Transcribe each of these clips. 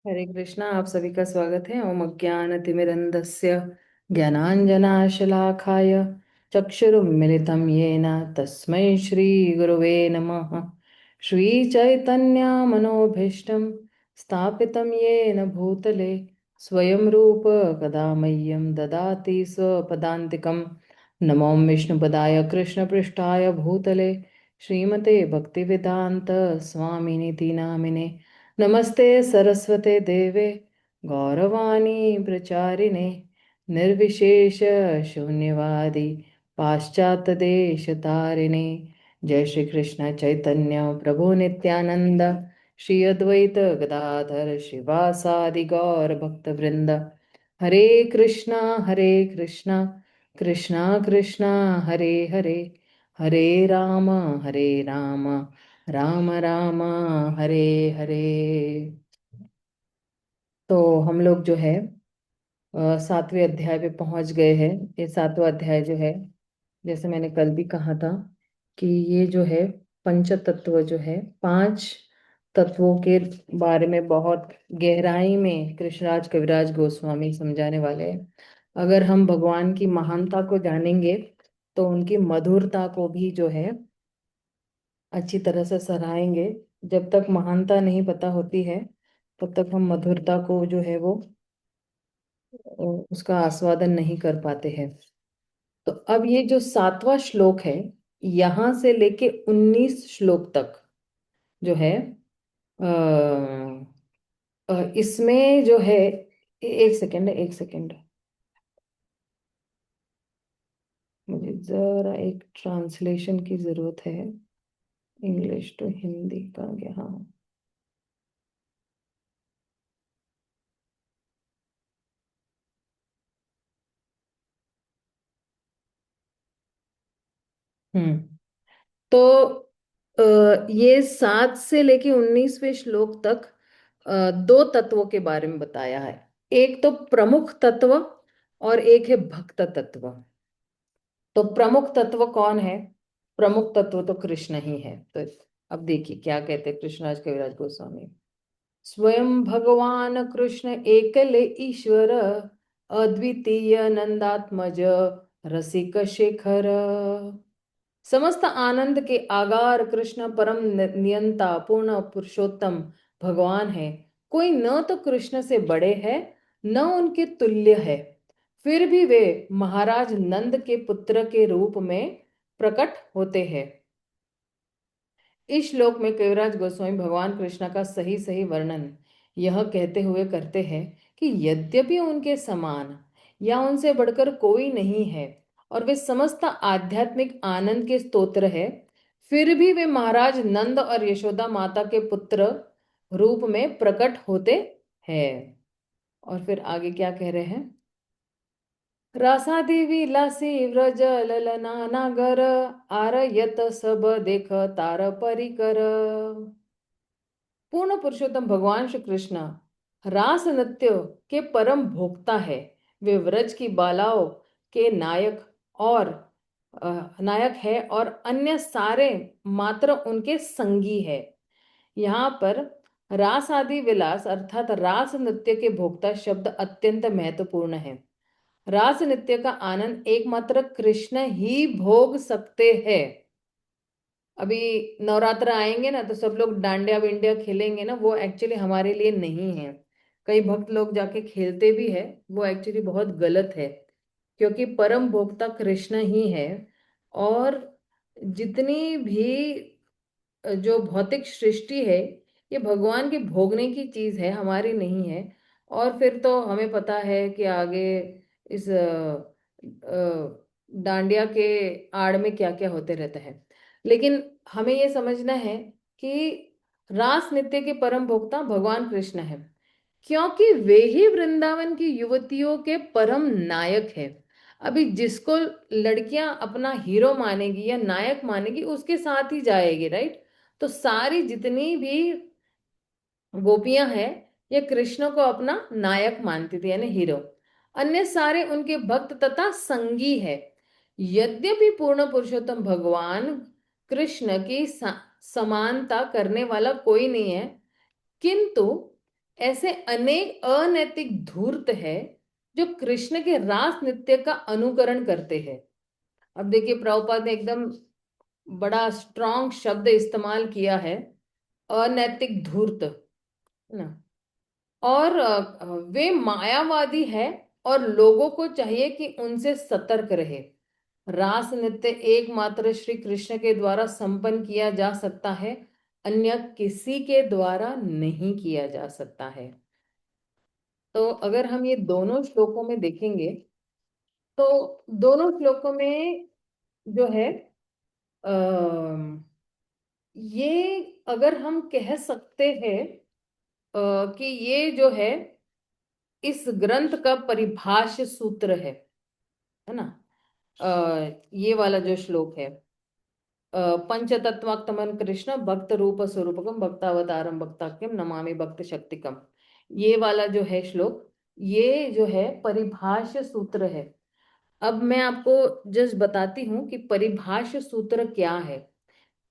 हरे कृष्णा। आप सभी का स्वागत है। ओम अज्ञानतिमिरन्धस्य ज्ञानाञ्जनाशलाखाय चक्षुरुन्मिलितं येन तस्मै श्रीगुरुवे नमः। श्रीचैतन्यमनोभीष्टं स्थापितं येन भूतले स्वयं रूप कदा मह्यं ददाति स्वपदान्तिकं। नमो विष्णुपदाय कृष्णपृष्ठाय भूतले श्रीमते भक्तिवेदान्त स्वामिनिति नामिने। नमस्ते सरस्वते देवे गौरवाणी प्रचारिणे निर्विशेष शून्यवादी पाश्चात्य देश तारिणे। जय श्री कृष्ण चैतन्य प्रभु नित्यानंद श्री अद्वैत गदाधर शिवासादि गौर भक्त वृंद। हरे कृष्णा कृष्णा कृष्णा हरे हरे, हरे राम राम राम हरे हरे। तो हम लोग जो है सातवें अध्याय पे पहुंच गए हैं। ये सातवां अध्याय जो है, जैसे मैंने कल भी कहा था कि ये जो है पंच तत्व जो है, पांच तत्वों के बारे में बहुत गहराई में कृष्णराज कविराज गोस्वामी समझाने वाले हैं। अगर हम भगवान की महानता को जानेंगे तो उनकी मधुरता को भी जो है अच्छी तरह से सराहेंगे। जब तक महानता नहीं पता होती है तब तक हम मधुरता को जो है वो उसका आस्वादन नहीं कर पाते हैं। तो अब ये जो सातवां श्लोक है, यहां से लेके 19 श्लोक तक जो है इसमें जो है, एक सेकेंड एक सेकेंड, मुझे जरा एक ट्रांसलेशन की जरूरत है। इंग्लिश टू हिंदी का गया, हाँ। हम्म। तो ये 7 से लेके 19वें श्लोक तक दो तत्वों के बारे में बताया है। एक तो प्रमुख तत्व और एक है भक्त तत्व। तो प्रमुख तत्व कौन है? प्रमुख तत्व तो कृष्ण ही है। तो अब देखिए क्या कहते हैं कृष्णराज कविराज गोस्वामी। स्वयं भगवान कृष्ण एकले ईश्वर अद्वितीय नंदात्मज रसिक शेखर। समस्त आनंद के आगार कृष्ण परम नियंता पूर्ण पुरुषोत्तम भगवान है। कोई न तो कृष्ण से बड़े है न उनके तुल्य है। फिर भी वे महाराज नंद के पुत्र के रूप में प्रकट होते हैं। इस श्लोक में कविराज गोस्वामी भगवान कृष्ण का सही सही वर्णन यह कहते हुए करते हैं कि यद्यपि उनके समान या उनसे बढ़कर कोई नहीं है और वे समस्त आध्यात्मिक आनंद के स्तोत्र है, फिर भी वे महाराज नंद और यशोदा माता के पुत्र रूप में प्रकट होते हैं। और फिर आगे क्या कह रहे हैं? रासादी विलासी व्रज ललना नागर आरयत सब देख तार परिकर। पूर्ण पुरुषोत्तम भगवान श्री कृष्ण रास नृत्य के परम भोक्ता है। वे व्रज की बालाओं के नायक और नायक है और अन्य सारे मात्र उनके संगी है। यहाँ पर रास आदि विलास अर्थात रास नृत्य के भोक्ता शब्द अत्यंत महत्वपूर्ण है। रास नृत्य का आनंद एकमात्र कृष्ण ही भोग सकते हैं। अभी नवरात्र आएंगे ना तो सब लोग डांडिया विंडिया खेलेंगे ना, वो एक्चुअली हमारे लिए नहीं है। कई भक्त लोग जाके खेलते भी है, वो एक्चुअली बहुत गलत है। क्योंकि परम भोक्ता कृष्ण ही है। और जितनी भी जो भौतिक सृष्टि है, ये भगवान की भोगने की चीज है, हमारी नहीं है। और फिर तो हमें पता है कि आगे इस डांडिया के आड़ में क्या क्या होते रहता है। लेकिन हमें ये समझना है कि रास नृत्य के परम भोक्ता भगवान कृष्ण है, क्योंकि वे ही वृंदावन की युवतियों के परम नायक है। अभी जिसको लड़कियां अपना हीरो मानेगी या नायक मानेगी उसके साथ ही जाएगी, राइट? तो सारी जितनी भी गोपियां हैं ये कृष्ण को अपना नायक मानती थी, यानी हीरो। अन्य सारे उनके भक्त तथा संगी है। यद्यपि पूर्ण पुरुषोत्तम भगवान कृष्ण की समानता करने वाला कोई नहीं है, किंतु ऐसे अनेक अनैतिक धूर्त है जो कृष्ण के रास नृत्य का अनुकरण करते हैं। अब देखिए, प्रभुपाद ने एकदम बड़ा स्ट्रॉन्ग शब्द इस्तेमाल किया है, अनैतिक धूर्त, है ना। और वे मायावादी है और लोगों को चाहिए कि उनसे सतर्क रहे। रास नृत्य एकमात्र श्री कृष्ण के द्वारा संपन्न किया जा सकता है, अन्य किसी के द्वारा नहीं किया जा सकता है। तो अगर हम ये दोनों श्लोकों में देखेंगे, तो दोनों श्लोकों में जो है, ये अगर हम कह सकते हैं कि ये जो है इस ग्रंथ का परिभाष्य सूत्र है ना। ये वाला जो श्लोक है, पंचतत्वात्मन कृष्ण भक्त रूप स्वरूपकम भक्तावतारम भक्ताख्यम नमामि भक्त शक्तिकम, ये वाला जो है श्लोक, ये जो है परिभाष्य सूत्र है। अब मैं आपको जस्ट बताती हूँ कि परिभाष्य सूत्र क्या है।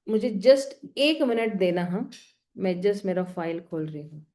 मुझे जस्ट 1 मिनट देना। हाँ, मैं जस्ट मेरा फाइल खोल रही हूँ।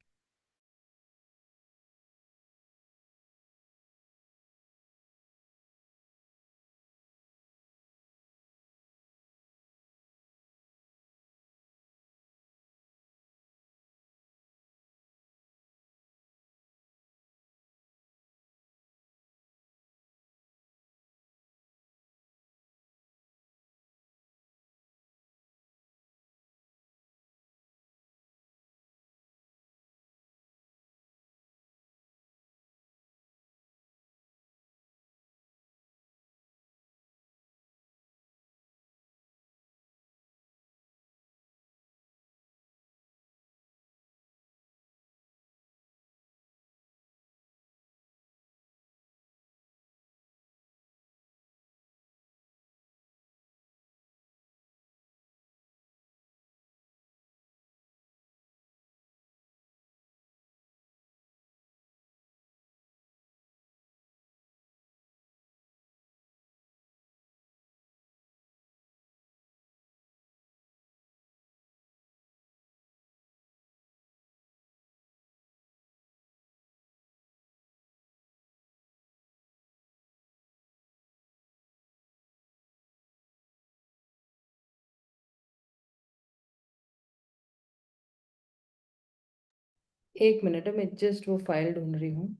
एक मिनट है, मैं जस्ट वो फाइल ढूंढ रही हूँ।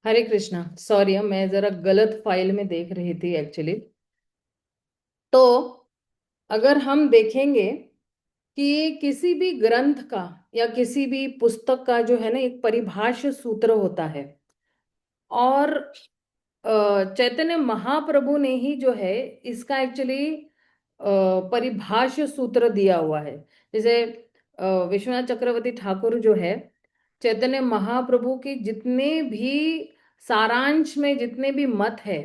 हरे कृष्णा। सॉरी, मैं जरा गलत फाइल में देख रही थी एक्चुअली। तो अगर हम देखेंगे कि किसी भी ग्रंथ का या किसी भी पुस्तक का जो है ना एक परिभाष्य सूत्र होता है। और चैतन्य महाप्रभु ने ही जो है इसका एक्चुअली परिभाष्य सूत्र दिया हुआ है। जैसे विश्वनाथ चक्रवर्ती ठाकुर जो है, चैतन्य महाप्रभु के जितने भी सारांश में जितने भी मत है,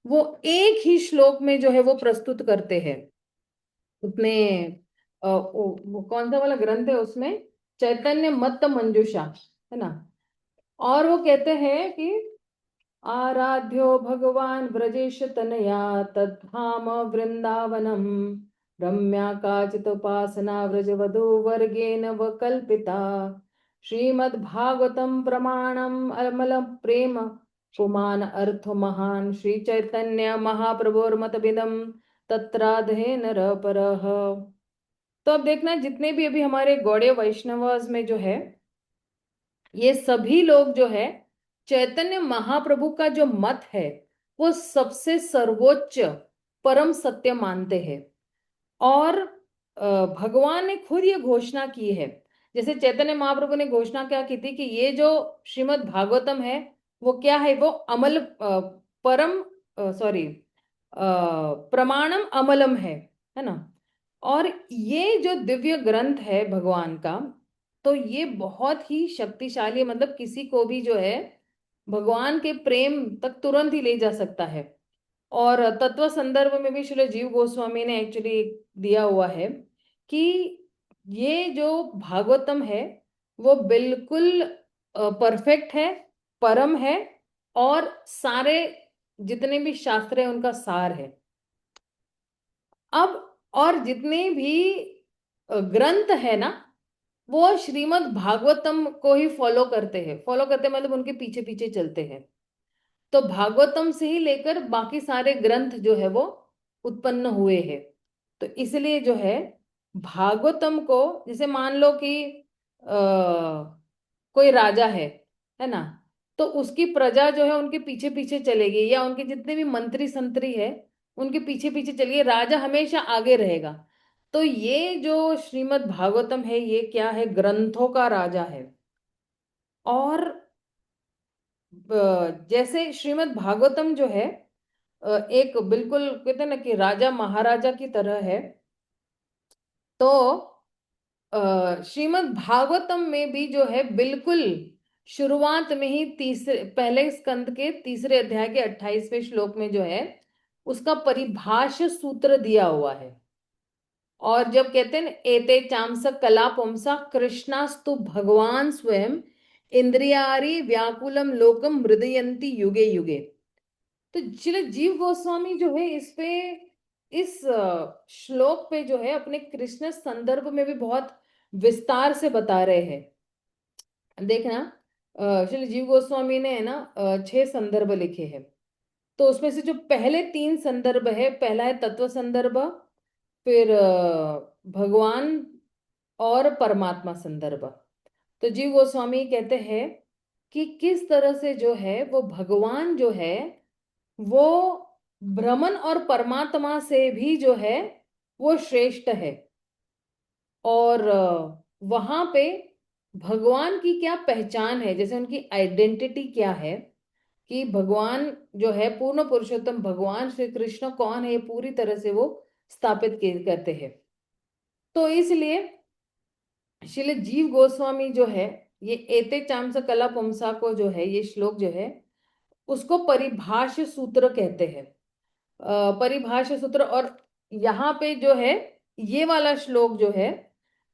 वो एक ही श्लोक में जो है वो प्रस्तुत करते हैं। उतने वो कौन सा वाला ग्रंथ है उसमें, चैतन्य मत्त मंजूषा, है ना। और वो कहते हैं कि आराध्यो भगवान व्रजेश तनया तद्धाम वृंदावनम रम्या काचित उपासना व्रजवधू वर्गेण वकल्पिता श्रीमद्भागवतम प्रमाणम अमल प्रेम पुमान अर्थ महान श्री चैतन्य महाप्रभुर्मतभिदम तत्राधे नर परः। तो अब देखना, जितने भी अभी हमारे गौड़ीय वैष्णवज में जो है, ये सभी लोग जो है चैतन्य महाप्रभु का जो मत है वो सबसे सर्वोच्च परम सत्य मानते हैं। और भगवान ने खुद ये घोषणा की है। जैसे चैतन्य महाप्रभु ने घोषणा क्या की थी कि ये जो श्रीमद् भागवतम है वो क्या है, वो अमल परम सॉरी प्रमाणम अमलम है ना। और ये जो दिव्य ग्रंथ है भगवान का, तो ये बहुत ही शक्तिशाली, मतलब किसी को भी जो है भगवान के प्रेम तक तुरंत ही ले जा सकता है। और तत्व संदर्भ में भी श्री जीव गोस्वामी ने एक्चुअली दिया हुआ है कि ये जो भागवतम है वो बिल्कुल परफेक्ट है, परम है, और सारे जितने भी शास्त्र है उनका सार है। अब और जितने भी ग्रंथ है ना, वो श्रीमद् भागवतम को ही फॉलो करते मतलब उनके पीछे पीछे चलते हैं। तो भागवतम से ही लेकर बाकी सारे ग्रंथ जो है वो उत्पन्न हुए हैं। तो इसलिए जो है भागवतम को, जैसे मान लो कि कोई राजा है ना, तो उसकी प्रजा जो है उनके पीछे पीछे चलेगी, या उनके जितने भी मंत्री संतरी है उनके पीछे पीछे चलिए, राजा हमेशा आगे रहेगा। तो ये जो श्रीमद् भागवतम है ये क्या है, ग्रंथों का राजा है। और जैसे श्रीमद् भागवतम जो है एक बिल्कुल कहते हैं ना कि राजा महाराजा की तरह है। तो श्रीमद् भागवतम में भी जो है बिल्कुल शुरुआत में ही तीसरे पहले स्कंद के तीसरे अध्याय के 28वें श्लोक में जो है उसका परिभाष्य सूत्र दिया हुआ है। और जब कहते हैं ना, एते चांस कला पुंसा कृष्णास्तु भगवान स्वयं इंद्रियारी व्याकुलम लोकम हृदयंती युगे युगे। तो श्री जीव गोस्वामी जो है इस पे, इस श्लोक पे जो है अपने कृष्ण संदर्भ में भी बहुत विस्तार से बता रहे हैं। देखना, श्री जीव गोस्वामी ने है ना 6 संदर्भ लिखे हैं। तो उसमें से जो पहले 3 संदर्भ है, पहला है तत्व संदर्भ, फिर भगवान और परमात्मा संदर्भ। तो जीव गोस्वामी कहते हैं कि किस तरह से जो है वो भगवान जो है वो ब्रह्मन और परमात्मा से भी जो है वो श्रेष्ठ है। और वहां पे भगवान की क्या पहचान है, जैसे उनकी आइडेंटिटी क्या है, कि भगवान जो है पूर्ण पुरुषोत्तम भगवान श्री कृष्ण कौन है, ये पूरी तरह से वो स्थापित करते हैं। तो इसलिए श्रील जीव गोस्वामी जो है ये एते चांस कला पुंसा को जो है ये श्लोक जो है उसको परिभाष्य सूत्र कहते हैं। परिभाष्य सूत्र। और यहाँ पे जो है ये वाला श्लोक जो है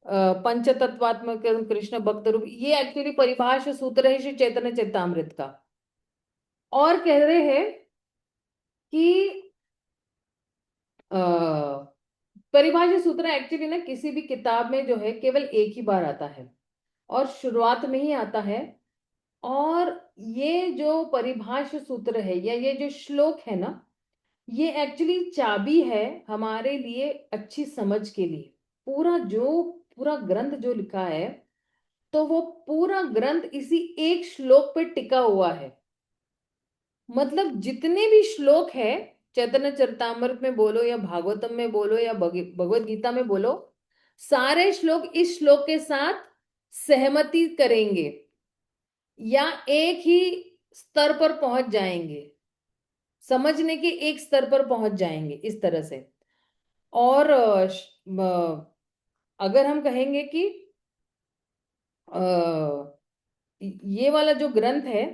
पंचतत्वात्मक कृष्ण भक्त रूप, ये एक्चुअली परिभाष्य सूत्र है श्री चैतन्य चैतामृत का। और कह रहे हैं कि परिभाषा सूत्र एक्चुअली ना किसी भी किताब में जो है केवल एक ही बार आता है और शुरुआत में ही आता है। और ये जो परिभाषा सूत्र है या ये जो श्लोक है ना, ये एक्चुअली चाबी है हमारे लिए अच्छी समझ के लिए। पूरा ग्रंथ जो लिखा है, तो वो पूरा ग्रंथ इसी एक श्लोक पे टिका हुआ है। मतलब जितने भी श्लोक है, चैतन्य चरितामृत में बोलो या भागवतम में बोलो या भगवत गीता में बोलो, सारे श्लोक इस श्लोक के साथ सहमति करेंगे या एक ही स्तर पर पहुंच जाएंगे, समझने के एक स्तर पर पहुंच जाएंगे इस तरह से। और अगर हम कहेंगे कि अ, ये वाला जो ग्रंथ है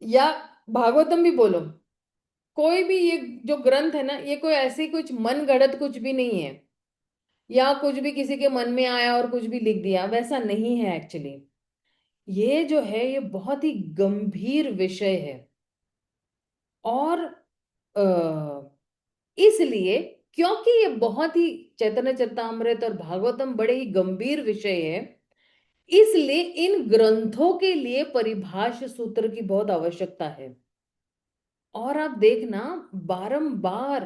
या भागवतम भी बोलो, कोई भी ये जो ग्रंथ है ना, ये कोई ऐसी कुछ मन गढ़ंत कुछ भी नहीं है, या कुछ भी किसी के मन में आया और कुछ भी लिख दिया, वैसा नहीं है एक्चुअली। ये जो है ये बहुत ही गंभीर विषय है। और इसलिए, क्योंकि ये बहुत ही, चैतन्य चरितामृत और भागवतम बड़े ही गंभीर विषय है, इसलिए इन ग्रंथों के लिए परिभाष्य सूत्र की बहुत आवश्यकता है। और आप देखना, बारंबार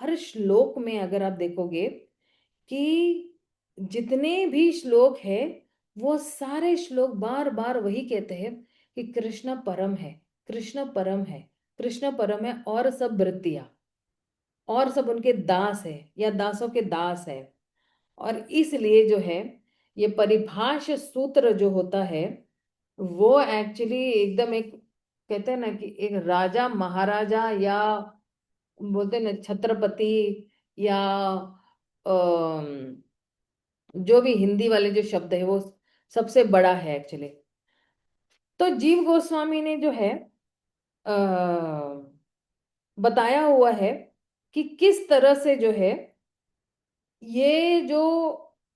हर श्लोक में अगर आप देखोगे कि जितने भी श्लोक है, वो सारे श्लोक बार बार वही कहते हैं कि कृष्ण परम है, कृष्ण परम है, कृष्ण परम है, और सब वृत्तियां और सब उनके दास है या दासों के दास है। और इसलिए जो है, ये परिभाष सूत्र जो होता है, वो एक्चुअली एकदम एक, कहते हैं ना कि एक राजा महाराजा या बोलते हैं ना छत्रपति, या जो भी हिंदी वाले जो शब्द है वो सबसे बड़ा है एक्चुअली। तो जीव गोस्वामी ने जो है आ, बताया हुआ है कि किस तरह से जो है ये जो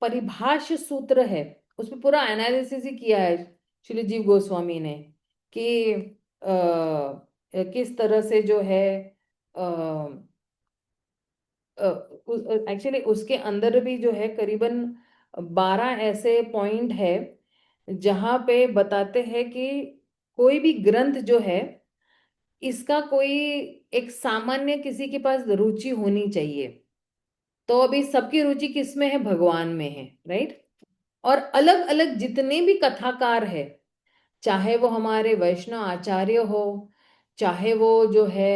परिभाष्य सूत्र है, उसमें पूरा एनालिसिस ही किया है श्री जीव गोस्वामी ने कि किस तरह से जो है एक्चुअली उसके अंदर भी जो है करीबन 12 ऐसे पॉइंट है जहां पे बताते हैं कि कोई भी ग्रंथ जो है, इसका कोई एक सामान्य किसी के पास रुचि होनी चाहिए। तो अभी सबकी रुचि किस में है? भगवान में है, राइट। और अलग अलग जितने भी कथाकार है, चाहे वो हमारे वैष्णव आचार्य हो, चाहे वो जो है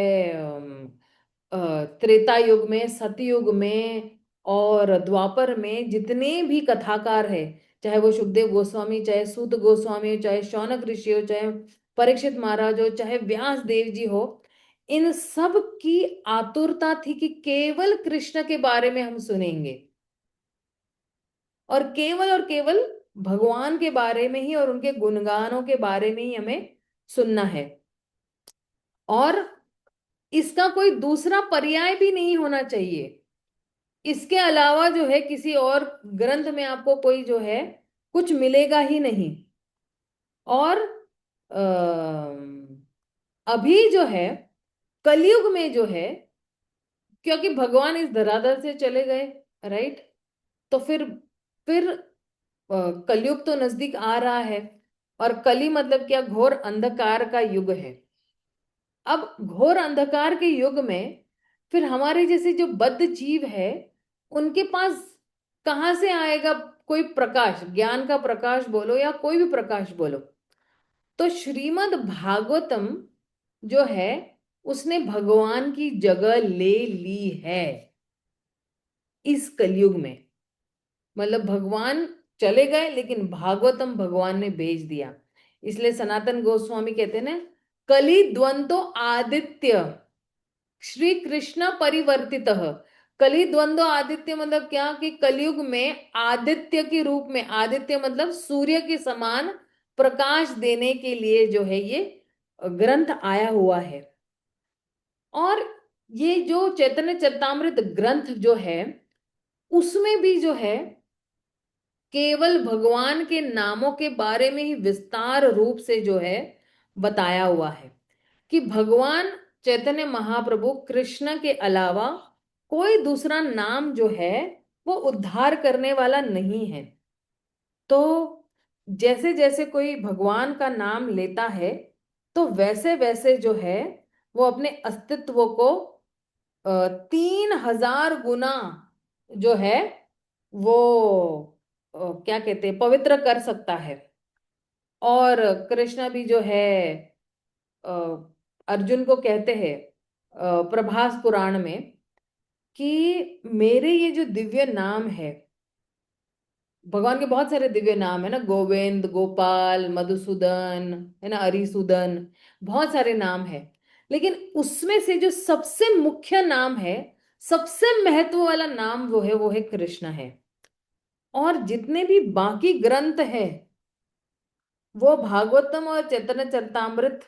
त्रेता युग में, सतयुग में और द्वापर में जितने भी कथाकार है, चाहे वो सुखदेव गोस्वामी, चाहे सूत गोस्वामी हो, चाहे शौनक ऋषि हो, चाहे परीक्षित महाराज हो, चाहे व्यास देव जी हो, इन सब की आतुरता थी कि केवल कृष्ण के बारे में हम सुनेंगे, और केवल भगवान के बारे में ही और उनके गुणगानों के बारे में ही हमें सुनना है। और इसका कोई दूसरा पर्याय भी नहीं होना चाहिए। इसके अलावा जो है किसी और ग्रंथ में आपको कोई जो है कुछ मिलेगा ही नहीं। और अभी जो है कलयुग में जो है, क्योंकि भगवान इस धरातल से चले गए, राइट, तो फिर कलयुग तो नजदीक आ रहा है। और कली मतलब क्या? घोर अंधकार का युग है। अब घोर अंधकार के युग में फिर हमारे जैसे जो बद्ध जीव है, उनके पास कहाँ से आएगा कोई प्रकाश? ज्ञान का प्रकाश बोलो या कोई भी प्रकाश बोलो। तो श्रीमद् भागवतम जो है, उसने भगवान की जगह ले ली है इस कलयुग में। मतलब भगवान चले गए, लेकिन भागवतम भगवान ने भेज दिया। इसलिए सनातन गोस्वामी कहते हैं ना, कलि द्वंद्व आदित्य श्री कृष्ण परिवर्तित। कलि द्वंद्व आदित्य मतलब क्या? कि कलयुग में आदित्य के रूप में, आदित्य मतलब सूर्य के समान प्रकाश देने के लिए जो है ये ग्रंथ आया हुआ है। और ये जो चैतन्य चरितामृत ग्रंथ जो है, उसमें भी जो है केवल भगवान के नामों के बारे में ही विस्तार रूप से जो है बताया हुआ है कि भगवान चैतन्य महाप्रभु कृष्ण के अलावा कोई दूसरा नाम जो है वो उद्धार करने वाला नहीं है। तो जैसे जैसे कोई भगवान का नाम लेता है, तो वैसे वैसे जो है वो अपने अस्तित्व को 3,000 गुना जो है वो क्या कहते हैं, पवित्र कर सकता है। और कृष्ण भी जो है अर्जुन को कहते हैं प्रभास पुराण में कि मेरे ये जो दिव्य नाम है, भगवान के बहुत सारे दिव्य नाम है ना, गोविंद, गोपाल, मधुसूदन, है ना, अरिसूदन, बहुत सारे नाम है। लेकिन उसमें से जो सबसे मुख्य नाम है, सबसे महत्व वाला नाम वो है कृष्ण है। और जितने भी बाकी ग्रंथ है वो भागवतम और चैतन्य चरितामृत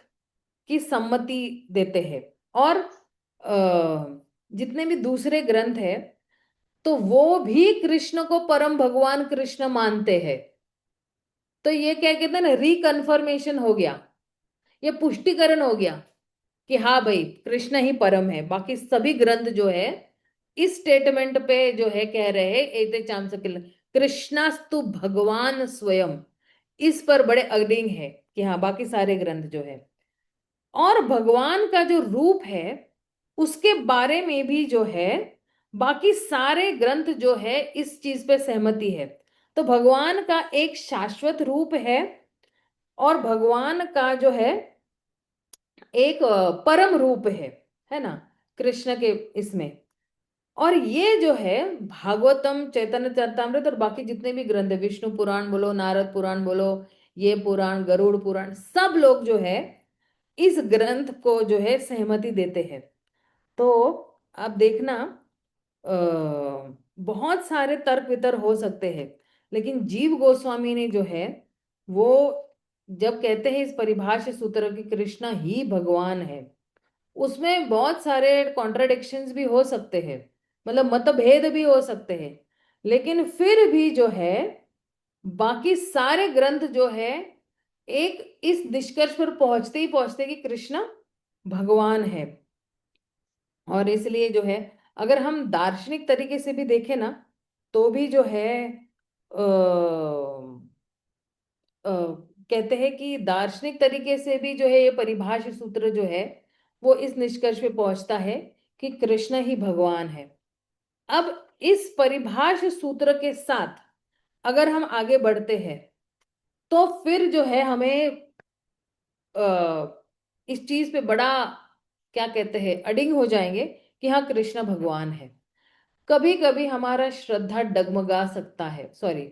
की सम्मति देते हैं। और जितने भी दूसरे ग्रंथ है तो वो भी कृष्ण को परम भगवान कृष्ण मानते हैं। तो ये क्या कहते हैं ना, रिकन्फर्मेशन हो गया, ये पुष्टिकरण हो गया कि हाँ भाई कृष्ण ही परम है। बाकी सभी ग्रंथ जो है इस स्टेटमेंट पे जो है कह रहे हैं एते चांचक्य कृष्णास्तु भगवान स्वयं, इस पर बड़े अडिंग है कि हाँ बाकी सारे ग्रंथ जो है। और भगवान का जो रूप है उसके बारे में भी जो है बाकी सारे ग्रंथ जो है इस चीज पे सहमति है। तो भगवान का एक शाश्वत रूप है और भगवान का जो है एक परम रूप है ना, कृष्ण के इसमें। और ये जो है भागवतम, चैतन्य चरितामृत और बाकी जितने भी ग्रंथ है, विष्णु पुराण बोलो, नारद पुराण बोलो, ये पुराण, गरुड़ पुराण, सब लोग जो है इस ग्रंथ को जो है सहमति देते हैं। तो आप देखना, बहुत सारे तर्क वितर्क हो सकते हैं, लेकिन जीव गोस्वामी ने जो है वो जब कहते हैं इस परिभाष्य सूत्र की कृष्णा ही भगवान है, उसमें बहुत सारे कॉन्ट्रडिक्शंस भी हो सकते हैं, मतलब मतभेद भी हो सकते हैं। लेकिन फिर भी जो है बाकी सारे ग्रंथ जो है एक इस निष्कर्ष पर पहुंचते ही पहुंचते कि कृष्ण भगवान है। और इसलिए जो है अगर हम दार्शनिक तरीके से भी देखें ना तो भी जो है कहते हैं कि दार्शनिक तरीके से भी जो है ये परिभाष सूत्र जो है वो इस निष्कर्ष पे पहुंचता है कि कृष्ण ही भगवान है। अब इस परिभाष सूत्र के साथ अगर हम आगे बढ़ते हैं तो फिर जो है हमें इस चीज पे बड़ा क्या कहते हैं अडिंग हो जाएंगे कि हाँ कृष्ण भगवान है। कभी कभी हमारा श्रद्धा डगमगा सकता है, सॉरी,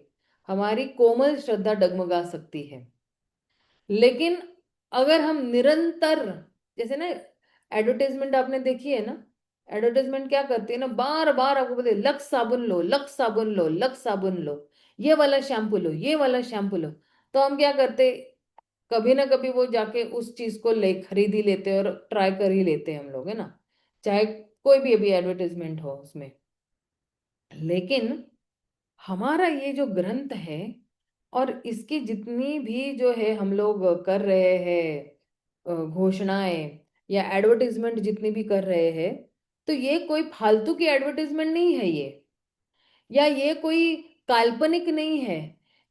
हमारी कोमल श्रद्धा डगमगा सकती है। लेकिन अगर हम निरंतर, जैसे ना एडवर्टाइजमेंट आपने देखी है ना, एडवर्टाइजमेंट क्या करती है ना, बार बार आपको बोलते लक्स साबुन लो, लक्स साबुन लो, लक्स साबुन लो, ये वाला शैम्पू लो, ये वाला शैम्पू लो। तो हम क्या करते, कभी ना कभी वो जाके उस चीज को ले खरीद ही लेते हैं और ट्राई कर ही लेते हैं हम लोग, है ना, चाहे कोई भी अभी एडवर्टाइजमेंट हो उसमें। लेकिन हमारा ये जो ग्रंथ है और इसकी जितनी भी जो है हम लोग कर रहे हैं घोषणाएं या एडवर्टाइजमेंट जितनी भी कर रहे हैं, तो ये कोई फालतू की एडवर्टाइजमेंट नहीं है ये, या ये कोई काल्पनिक नहीं है,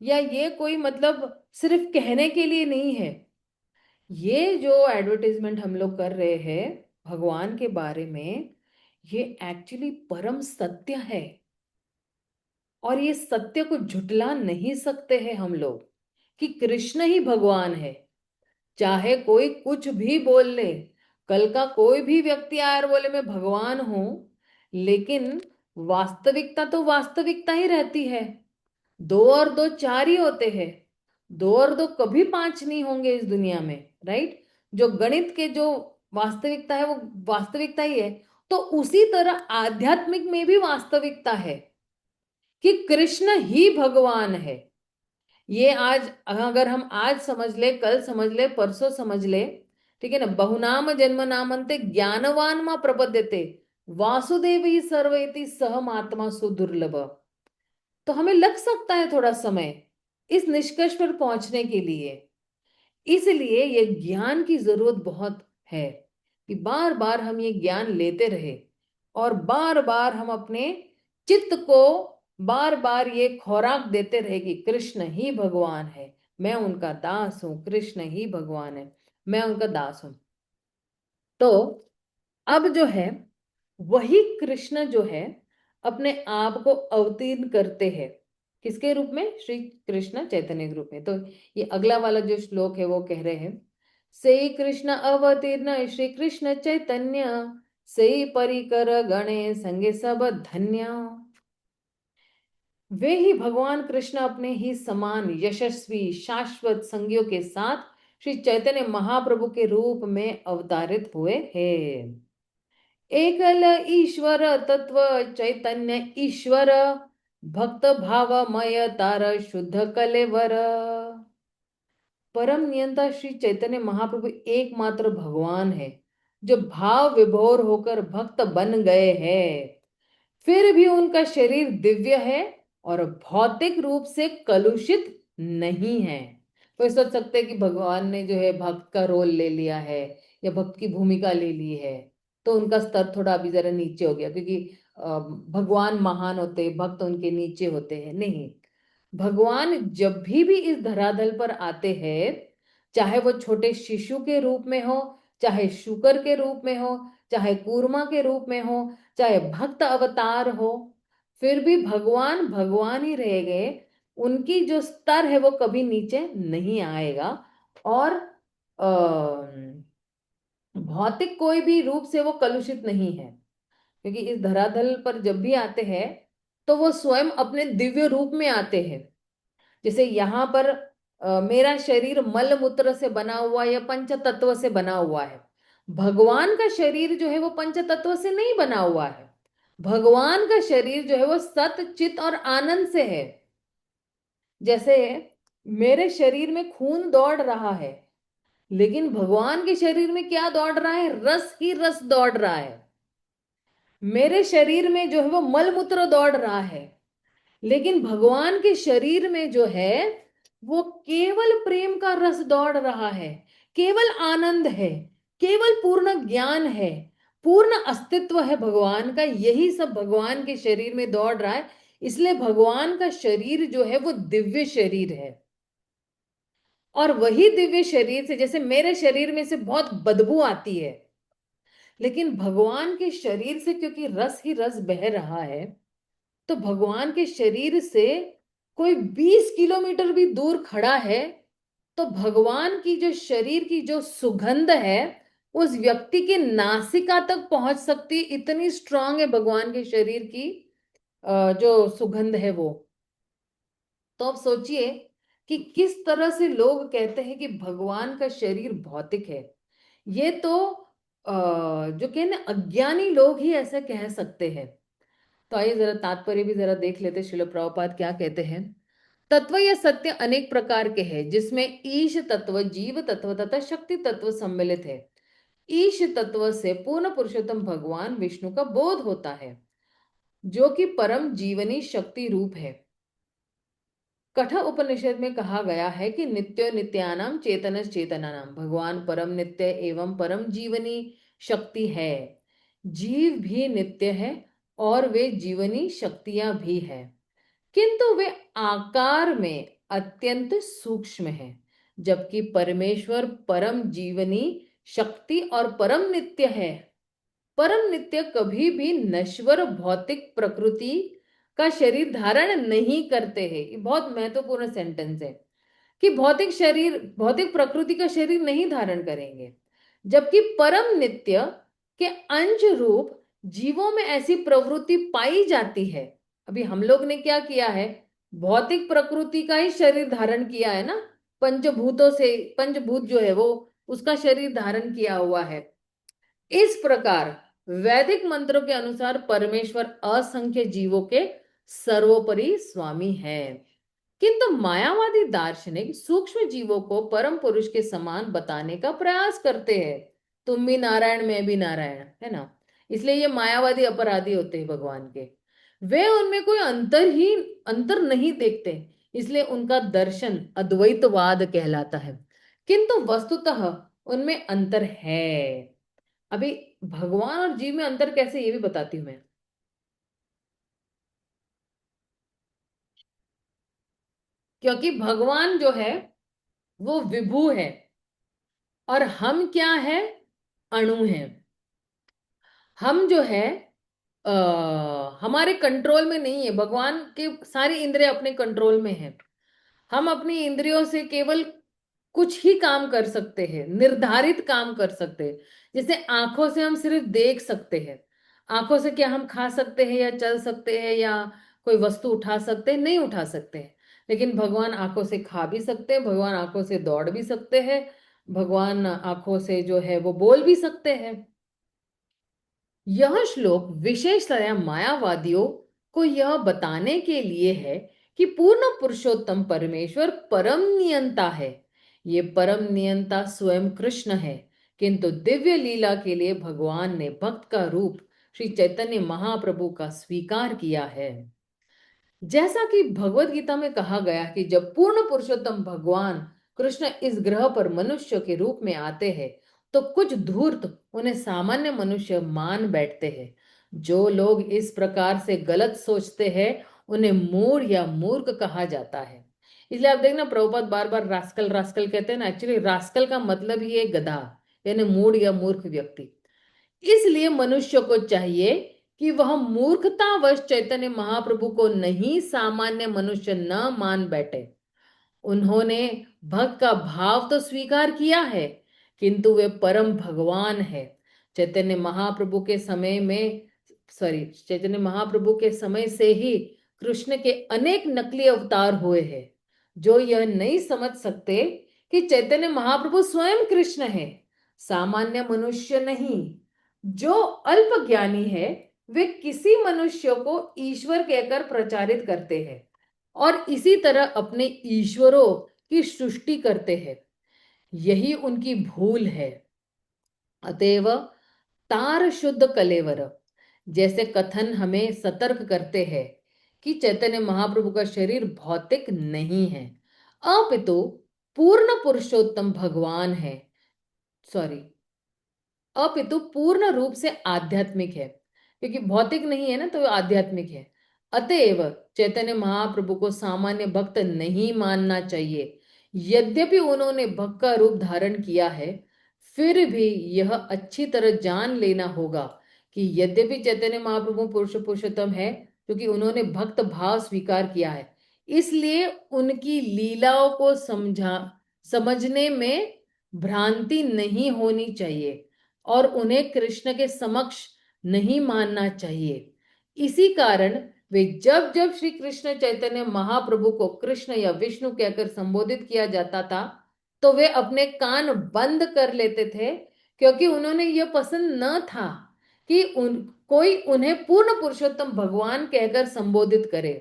या ये कोई मतलब सिर्फ कहने के लिए नहीं है। ये जो एडवर्टाइजमेंट हम लोग कर रहे हैं भगवान के बारे में, ये एक्चुअली परम सत्य है। और ये सत्य को झुटला नहीं सकते हैं हम लोग कि कृष्ण ही भगवान है। चाहे कोई कुछ भी बोल ले, कल का कोई भी व्यक्ति आए और बोले मैं भगवान हूं, लेकिन वास्तविकता तो वास्तविकता ही रहती है। दो और दो चार ही होते हैं, दो और दो कभी पांच नहीं होंगे इस दुनिया में, राइट। जो गणित के जो वास्तविकता है वो वास्तविकता ही है। तो उसी तरह आध्यात्मिक में भी वास्तविकता है कि कृष्ण ही भगवान है। ये आज अगर हम आज समझ ले, कल समझ ले, परसों समझ ले, ठीक है ना, बहुनाम जन्म नामंते ज्ञानवान मां प्रपद्यते वासुदेव ही सर्वेति सहमात्मा सुदुर्लभ। तो हमें लग सकता है थोड़ा समय इस निष्कर्ष पर पहुंचने के लिए। इसलिए ये ज्ञान की जरूरत बहुत है कि बार बार हम ये ज्ञान लेते रहे और बार बार हम अपने चित्त को बार बार ये खुराक देते रहे कि कृष्ण ही भगवान है, मैं उनका दास हूं, कृष्ण ही भगवान है, मैं उनका दास हूं। तो अब जो है वही कृष्ण जो है अपने आप को अवतीर्ण करते हैं, किसके रूप में, श्री कृष्ण चैतन्य के रूप में। तो ये अगला वाला जो श्लोक है वो कह रहे हैं से कृष्ण अवतीर्ण श्री कृष्ण चैतन्य, से परिकर गणे संगे सब धन्य। वे ही भगवान कृष्ण अपने ही समान यशस्वी शाश्वत संगियों के साथ श्री चैतन्य महाप्रभु के रूप में अवतारित हुए हैं। एकल ईश्वर तत्व चैतन्य ईश्वर, भक्त भावमय तार शुद्ध कलेवर। परम नियंता श्री चैतन्य महाप्रभु एकमात्र भगवान है, जो भाव विभोर होकर भक्त बन गए हैं। फिर भी उनका शरीर दिव्य है और भौतिक रूप से कलुषित नहीं है। कोई सोच सकते हैं कि भगवान ने जो है भक्त का रोल ले लिया है या भक्त की भूमिका ले ली है, तो उनका स्तर थोड़ा अभी जरा नीचे हो गया, क्योंकि भगवान महान होते भक्त उनके नीचे होते हैं। नहीं, भगवान जब भी इस धरातल पर आते हैं, चाहे वो छोटे शिशु के रूप में हो, चाहे शुकर के रूप में हो, चाहे कूर्मा के रूप में हो, चाहे भक्त अवतार हो, फिर भी भगवान भगवान ही रह गए। उनकी जो स्तर है वो कभी नीचे नहीं आएगा। और भौतिक कोई भी रूप से वो कलुषित नहीं है, क्योंकि इस धरातल पर जब भी आते हैं तो वो स्वयं अपने दिव्य रूप में आते हैं। जैसे यहाँ पर मेरा शरीर मल मूत्र से बना हुआ या पंच तत्व से बना हुआ है। भगवान का शरीर जो है वो पंच तत्व से नहीं बना हुआ है। भगवान का शरीर जो है वो सत चित और आनंद से है। जैसे मेरे शरीर में खून दौड़ रहा है, लेकिन भगवान के शरीर में क्या दौड़ रहा है? रस ही रस दौड़ रहा है। मेरे शरीर में जो है वो मल मूत्र दौड़ रहा है, लेकिन भगवान के शरीर में जो है वो केवल प्रेम का रस दौड़ रहा है, केवल आनंद है, केवल पूर्ण ज्ञान है, पूर्ण अस्तित्व है भगवान का। यही सब भगवान के शरीर में दौड़ रहा है। इसलिए भगवान का शरीर जो है वो दिव्य शरीर है। और वही दिव्य शरीर से, जैसे मेरे शरीर में से बहुत बदबू आती है, लेकिन भगवान के शरीर से क्योंकि रस ही रस बह रहा है, तो भगवान के शरीर से कोई 20 किलोमीटर भी दूर खड़ा है तो भगवान की जो शरीर की जो सुगंध है उस व्यक्ति के नासिका तक पहुंच सकती है। इतनी स्ट्रांग है भगवान के शरीर की जो सुगंध है वो। तो अब सोचिए कि किस तरह से लोग कहते हैं कि भगवान का शरीर भौतिक है। ये तो जो कहने अज्ञानी लोग ही ऐसा कह सकते हैं। तो आइए जरा तात्पर्य भी जरा देख लेते, श्रील प्रभुपाद क्या कहते हैं। तत्व या सत्य अनेक प्रकार के हैं, जिसमें ईश तत्व, जीव तत्व तथा शक्ति तत्व सम्मिलित है। ईश तत्व से पूर्ण पुरुषोत्तम भगवान विष्णु का बोध होता है, जो कि परम जीवनी शक्ति रूप है। कठ उपनिषद में कहा गया है कि नित्यो नित्यानाम चेतनस चेतनानाम, भगवान परम नित्य एवं परम जीवनी शक्ति है। जीव भी नित्य है और वे जीवनी शक्तियां भी है, किंतु वे आकार में अत्यंत सूक्ष्म है। जबकि परमेश्वर परम जीवनी शक्ति और परम नित्य है। परम नित्य कभी भी नश्वर भौतिक प्रकृति का शरीर धारण नहीं करते हैं। ये बहुत महत्वपूर्ण सेंटेंस है कि भौतिक शरीर, भौतिक प्रकृति का शरीर नहीं धारण करेंगे। जबकि परम नित्य के अंश रूप जीवों में ऐसी प्रवृत्ति पाई जाती है। अभी हम लोग ने क्या किया है? भौतिक प्रकृति का ही शरीर धारण किया है ना, पंचभूतों से। पंचभूत जो है वो उसका शरीर धारण किया हुआ है। इस प्रकार वैदिक मंत्रों के अनुसार परमेश्वर असंख्य जीवों के सर्वोपरि स्वामी है। किंतु मायावादी दार्शनिक सूक्ष्म जीवों को परम पुरुष के समान बताने का प्रयास करते हैं। तुम भी नारायण, मैं भी नारायण, है ना। इसलिए ये मायावादी अपराधी होते हैं भगवान के। वे उनमें कोई अंतर नहीं देखते, इसलिए उनका दर्शन अद्वैतवाद कहलाता है। किंतु वस्तुतः उनमें अंतर है। अभी भगवान और जीव में अंतर कैसे, ये भी बताती हूं मैं। क्योंकि भगवान जो है वो विभू है और हम क्या है? अणु हैं। हम जो है हमारे कंट्रोल में नहीं है। भगवान के सारी इंद्रियां अपने कंट्रोल में है। हम अपनी इंद्रियों से केवल कुछ ही काम कर सकते हैं, निर्धारित काम कर सकते हैं। जैसे आंखों से हम सिर्फ देख सकते हैं। आंखों से क्या हम खा सकते हैं या चल सकते हैं या कोई वस्तु उठा सकते हैं? नहीं उठा सकते हैं। लेकिन भगवान आंखों से खा भी सकते हैं, भगवान आंखों से दौड़ भी सकते हैं, भगवान आंखों से जो है वो बोल भी सकते हैं। यह श्लोक विशेषतया मायावादियों को यह बताने के लिए है कि पूर्ण पुरुषोत्तम परमेश्वर परम नियंता है। ये परम नियंता स्वयं कृष्ण है, किंतु दिव्य लीला के लिए भगवान ने भक्त का रूप श्री चैतन्य महाप्रभु का स्वीकार किया है। जैसा कि भगवत गीता में कहा गया कि जब पूर्ण पुरुषोत्तम भगवान कृष्ण इस ग्रह पर मनुष्य के रूप में आते हैं, तो कुछ धूर्त उन्हें सामान्य मनुष्य मान बैठते हैं। जो लोग इस प्रकार से गलत सोचते हैं, उन्हें मूढ़ या मूर्ख कहा जाता है। इसलिए आप देखना, प्रभुपाद बार बार रास्कल रास्कल कहते हैं ना। एक्चुअली रास्कल का मतलब ही है गधा, यानी मूढ़ या मूर्ख व्यक्ति। इसलिए मनुष्य को चाहिए कि वह मूर्खतावश चैतन्य महाप्रभु को नहीं, सामान्य मनुष्य न मान बैठे। उन्होंने भक्त का भाव तो स्वीकार किया है, किंतु वे परम भगवान है। चैतन्य महाप्रभु के समय में चैतन्य महाप्रभु के समय से ही कृष्ण के अनेक नकली अवतार हुए हैं, जो यह नहीं समझ सकते कि चैतन्य महाप्रभु स्वयं कृष्ण है, सामान्य मनुष्य नहीं। जो अल्प ज्ञानी है, वे किसी मनुष्य को ईश्वर कहकर प्रचारित करते हैं और इसी तरह अपने ईश्वरों की सृष्टि करते हैं। यही उनकी भूल है। अतएव तार शुद्ध कलेवर जैसे कथन हमें सतर्क करते हैं कि चैतन्य महाप्रभु का शरीर भौतिक नहीं है, अपितु पूर्ण पुरुषोत्तम भगवान है। सॉरी, अपितु पूर्ण रूप से आध्यात्मिक है, क्योंकि भौतिक नहीं है ना, तो आध्यात्मिक है। अतएव चैतन्य महाप्रभु को सामान्य भक्त नहीं मानना चाहिए। यद्यपि उन्होंने भक्त का रूप धारण किया है, फिर भी यह अच्छी तरह जान लेना होगा कि यद्यपि चैतन्य महाप्रभु पुरुष पुरुषोत्तम है, क्योंकि उन्होंने भक्त भाव स्वीकार किया है, इसलिए उनकी लीलाओं को समझने में भ्रांति नहीं होनी चाहिए और उन्हें कृष्ण के समक्ष नहीं मानना चाहिए। इसी कारण वे जब जब श्री कृष्ण चैतन्य महाप्रभु को कृष्ण या विष्णु कहकर संबोधित किया जाता था, तो वे अपने कान बंद कर लेते थे, क्योंकि उन्होंने यह पसंद न था कि कोई उन्हें पूर्ण पुरुषोत्तम भगवान कहकर संबोधित करे।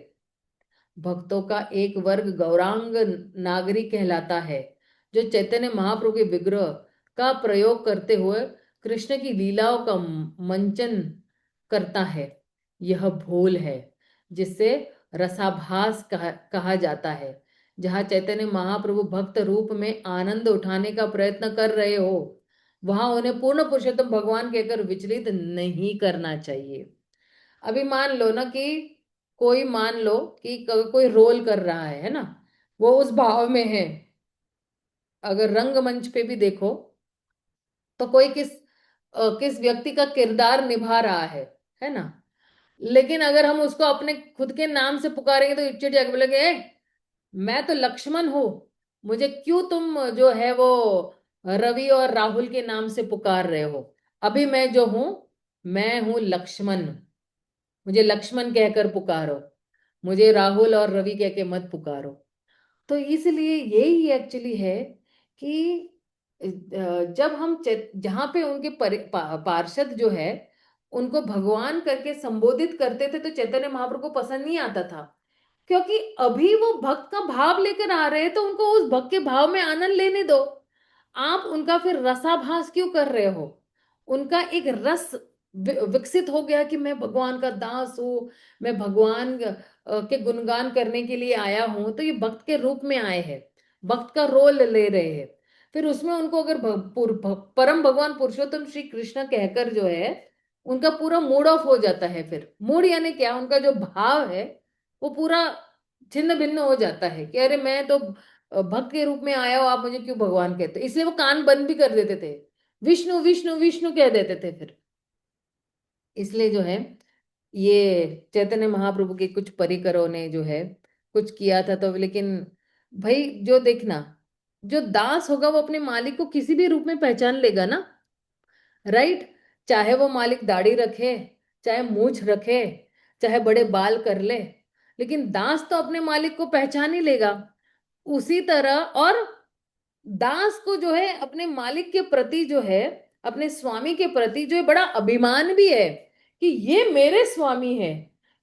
भक्तों का एक वर्ग गौरांग नागरी कहलाता है, जो चैतन्य महाप्रभु के विग्रह का प्रयोग करते हुए कृष्ण की लीलाओं का मंचन करता है। यह भूल है, जिसे रसाभास कहा जाता है। जहाँ चैतन्य महाप्रभु भक्त रूप में आनंद उठाने का प्रयत्न कर रहे हो, वहां उन्हें पूर्ण पुरुषोत्तम भगवान कहकर विचलित नहीं करना चाहिए। अभी मान लो ना कि कोई, मान लो कि कोई रोल कर रहा है ना, वो उस भाव में है। अगर रंगमंच पे भी देखो, तो कोई किस व्यक्ति का किरदार निभा रहा है ना। लेकिन अगर हम उसको अपने खुद के नाम से पुकारेंगे तो चिढ़ जाके बोलेंगे, मैं तो लक्ष्मण हूं, मुझे क्यों तुम जो है वो रवि और राहुल के नाम से पुकार रहे हो? अभी मैं जो हूं, मैं हूं लक्ष्मण, मुझे लक्ष्मण कहकर पुकारो, मुझे राहुल और रवि कह के मत पुकारो। तो इसलिए यही एक्चुअली है कि जब हम जहाँ पे उनके पार्षद जो है, उनको भगवान करके संबोधित करते थे, तो चैतन्य महाप्रभु को पसंद नहीं आता था, क्योंकि अभी वो भक्त का भाव लेकर आ रहे हैं, तो उनको उस भक्त के भाव में आनंद लेने दो। आप उनका फिर रसाभास क्यों कर रहे हो? उनका एक रस विकसित हो गया कि मैं भगवान का दास हूँ, मैं भगवान के गुणगान करने के लिए आया हूं, तो ये भक्त के रूप में आए हैं, भक्त का रोल ले रहे हैं। फिर उसमें उनको अगर परम भगवान पुरुषोत्तम श्री कृष्ण कहकर जो है, उनका पूरा मूड ऑफ हो जाता है। फिर मूड यानी क्या, उनका जो भाव है वो पूरा छिन्न भिन्न हो जाता है कि अरे मैं तो भक्त के रूप में आया हूं, आप मुझे क्यों भगवान कहते? इसलिए वो कान बंद भी कर देते थे, विष्णु विष्णु विष्णु कह देते थे फिर। इसलिए जो है, ये चैतन्य महाप्रभु के कुछ परिकरों ने जो है कुछ किया था। तो लेकिन भाई जो देखना, जो दास होगा वो अपने मालिक को किसी भी रूप में पहचान लेगा ना, राइट। चाहे वो मालिक दाढ़ी रखे, चाहे मूंछ रखे, चाहे बड़े बाल कर ले, लेकिन दास तो अपने मालिक को पहचान ही लेगा। उसी तरह, और दास को जो है अपने मालिक के प्रति जो है, अपने स्वामी के प्रति जो है बड़ा अभिमान भी है कि ये मेरे स्वामी है,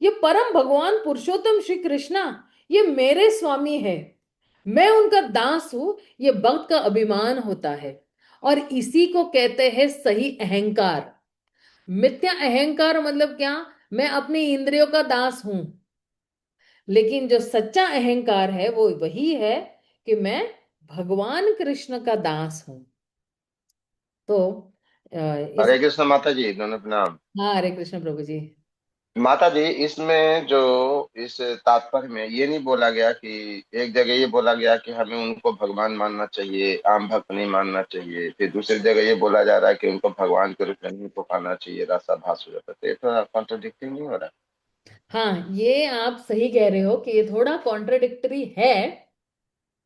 ये परम भगवान पुरुषोत्तम श्री कृष्णा, ये मेरे स्वामी है, मैं उनका दास हूं, ये भक्त का अभिमान होता है। और इसी को कहते हैं सही अहंकार। मिथ्या अहंकार मतलब क्या? मैं अपनी इंद्रियों का दास हूं। लेकिन जो सच्चा अहंकार है वो वही है कि मैं भगवान कृष्ण का दास हूं। तो इस, हरे कृष्ण माता जी, दोनों प्रणाम। हाँ, हरे कृष्ण प्रभु जी। माता जी, इसमें जो इस तात्पर्य में ये नहीं बोला गया कि एक जगह ये बोला गया कि हमें उनको भगवान मानना चाहिए, आम भक्त नहीं मानना चाहिए, फिर दूसरी जगह ये बोला जा रहा है कि उनको भगवान के रूप में नहीं पुकारना चाहिए, रास्ता भास हो जाता है। तो ये थोड़ा कॉन्ट्रडिक्टिंग नहीं हो रहा? हाँ, ये आप सही कह रहे हो कि ये थोड़ा कॉन्ट्रडिक्टरी है।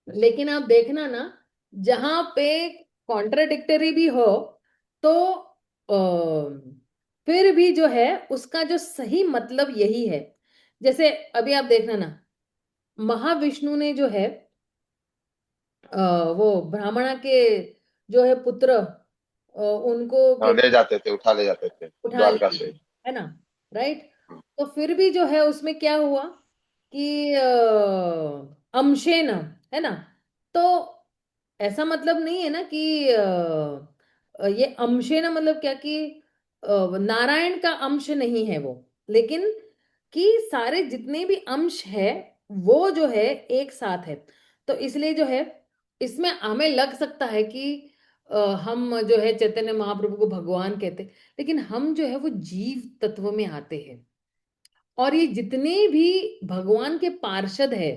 लेकिन आप देखना ना, जहां पे कॉन्ट्रडिक्टरी भी हो, तो फिर भी जो है उसका जो सही मतलब यही है। जैसे अभी आप देखना ना, महाविष्णु ने जो है वो ब्राह्मणा के जो है पुत्र, उनको हाँ, ले जाते थे, उठा ले जाते थे उठा द्वारका लिए थे, से। है ना, राइट। हम्म। तो फिर भी जो है उसमें क्या हुआ कि अमशेन, है ना। तो ऐसा मतलब नहीं है ना कि ये अंशेन मतलब क्या कि नारायण का अंश नहीं है वो, लेकिन कि सारे जितने भी अंश है वो जो है एक साथ है। तो इसलिए जो है इसमें हमें लग सकता है कि हम जो है चैतन्य महाप्रभु को भगवान कहते, लेकिन हम जो है वो जीव तत्व में आते हैं। और ये जितने भी भगवान के पार्षद है,